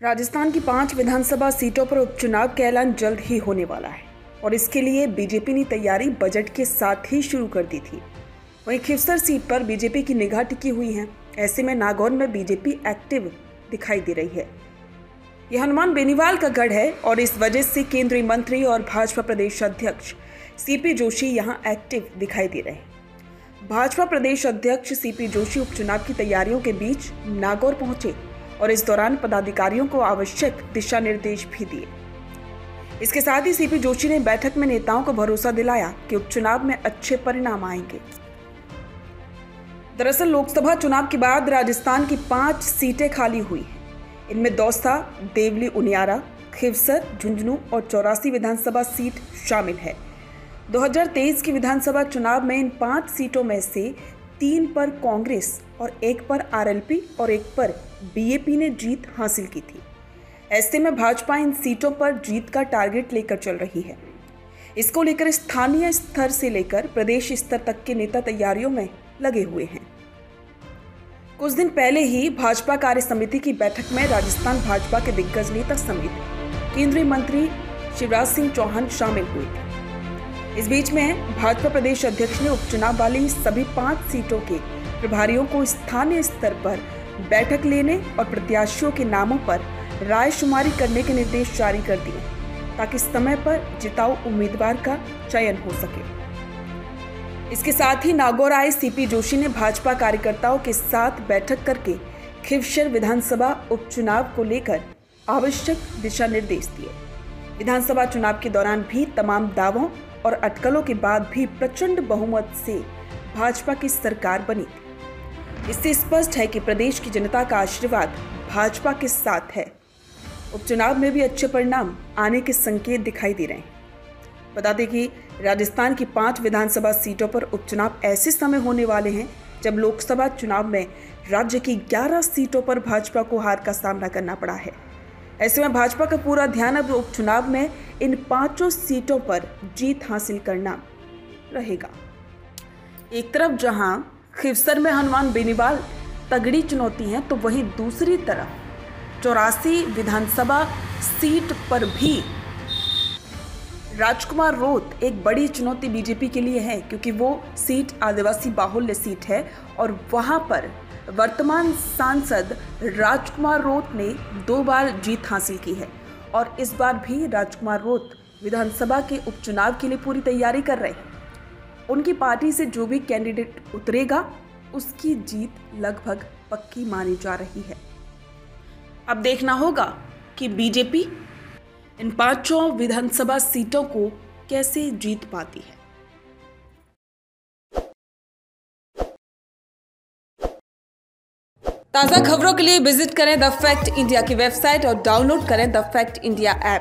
राजस्थान की 5 विधानसभा सीटों पर उपचुनाव का ऐलान जल्द ही होने वाला है और इसके लिए बीजेपी ने तैयारी बजट के साथ ही शुरू कर दी थी। वहीं खिवसर सीट पर बीजेपी की निगाह टिकी हुई है। ऐसे में नागौर में बीजेपी एक्टिव दिखाई दे रही है। यह हनुमान बेनीवाल का गढ़ है और इस वजह से केंद्रीय मंत्री और भाजपा प्रदेश अध्यक्ष सीपी जोशी यहां एक्टिव दिखाई दे रहे हैं। भाजपा प्रदेश अध्यक्ष सीपी जोशी उपचुनाव की तैयारियों के बीच नागौर पहुंचे और इस दौरान पदाधिकारियों को आवश्यक दिशा निर्देश भी दिए। इसके साथ ही सीपी जोशी ने बैठक में नेताओं को भरोसा दिलाया कि उपचुनाव में अच्छे परिणाम आएंगे। दरअसल लोकसभा चुनाव के बाद राजस्थान की 5 सीटें खाली हुई हैं। इनमें दौसा, देवली, उनियारा, खिवसर, झुंझुनू और 84 विधानसभा सीट शामिल है। 2023 की विधानसभा चुनाव में इन 5 सीटों में से 3 पर कांग्रेस और 1 पर आरएलपी और 1 पर बीएपी ने जीत हासिल की थी। ऐसे में भाजपा इन सीटों पर जीत का टारगेट लेकर चल रही है। इसको लेकर स्थानीय स्तर से लेकर प्रदेश स्तर तक के नेता तैयारियों में लगे हुए हैं। कुछ दिन पहले ही भाजपा कार्य समिति की बैठक में राजस्थान भाजपा के दिग्गज नेता समेत केंद्रीय मंत्री शिवराज सिंह चौहान शामिल हुए थे। इस बीच में भाजपा प्रदेश अध्यक्ष ने उपचुनाव वाली सभी 5 सीटों के प्रभारियों को स्थानीय स्तर पर बैठक लेने और प्रत्याशियों के नामों पर रायशुमारी करने के निर्देश जारी कर दिए ताकि समय पर जिताऊ उम्मीदवार का चयन हो सके। इसके साथ ही नागौर आए सीपी जोशी ने भाजपा कार्यकर्ताओं के साथ बैठक करके खिवसर विधानसभा उपचुनाव को लेकर आवश्यक दिशा निर्देश दिए। विधानसभा चुनाव के दौरान भी तमाम दावों और अटकलों के बाद भी प्रचंड बहुमत से भाजपा की सरकार बनी थी। इससे स्पष्ट है कि प्रदेश की जनता का आशीर्वाद भाजपा के साथ है। उपचुनाव में भी अच्छे परिणाम आने के संकेत दिखाई दे रहे हैं। बता दें कि राजस्थान की 5 विधानसभा सीटों पर उपचुनाव ऐसे समय होने वाले हैं जब लोकसभा चुनाव में राज्य की 11 सीटों पर भाजपा को हार का सामना करना पड़ा है। ऐसे में भाजपा का पूरा ध्यान अब उपचुनाव में इन 5 सीटों पर जीत हासिल करना रहेगा। एक तरफ जहां खिवसर में हनुमान बेनीवाल तगड़ी चुनौती है, तो वहीं दूसरी तरफ 84 विधानसभा सीट पर भी राजकुमार रोत एक बड़ी चुनौती बीजेपी के लिए है, क्योंकि वो सीट आदिवासी बाहुल्य सीट है और वहां पर वर्तमान सांसद राजकुमार रोत ने 2 बार जीत हासिल की है और इस बार भी राजकुमार रोत विधानसभा के उपचुनाव के लिए पूरी तैयारी कर रहे हैं। उनकी पार्टी से जो भी कैंडिडेट उतरेगा उसकी जीत लगभग पक्की मानी जा रही है। अब देखना होगा कि बीजेपी इन 5 विधानसभा सीटों को कैसे जीत पाती है। ताज़ा खबरों के लिए विजिट करें द फैक्ट इंडिया की वेबसाइट और डाउनलोड करें द फैक्ट इंडिया ऐप।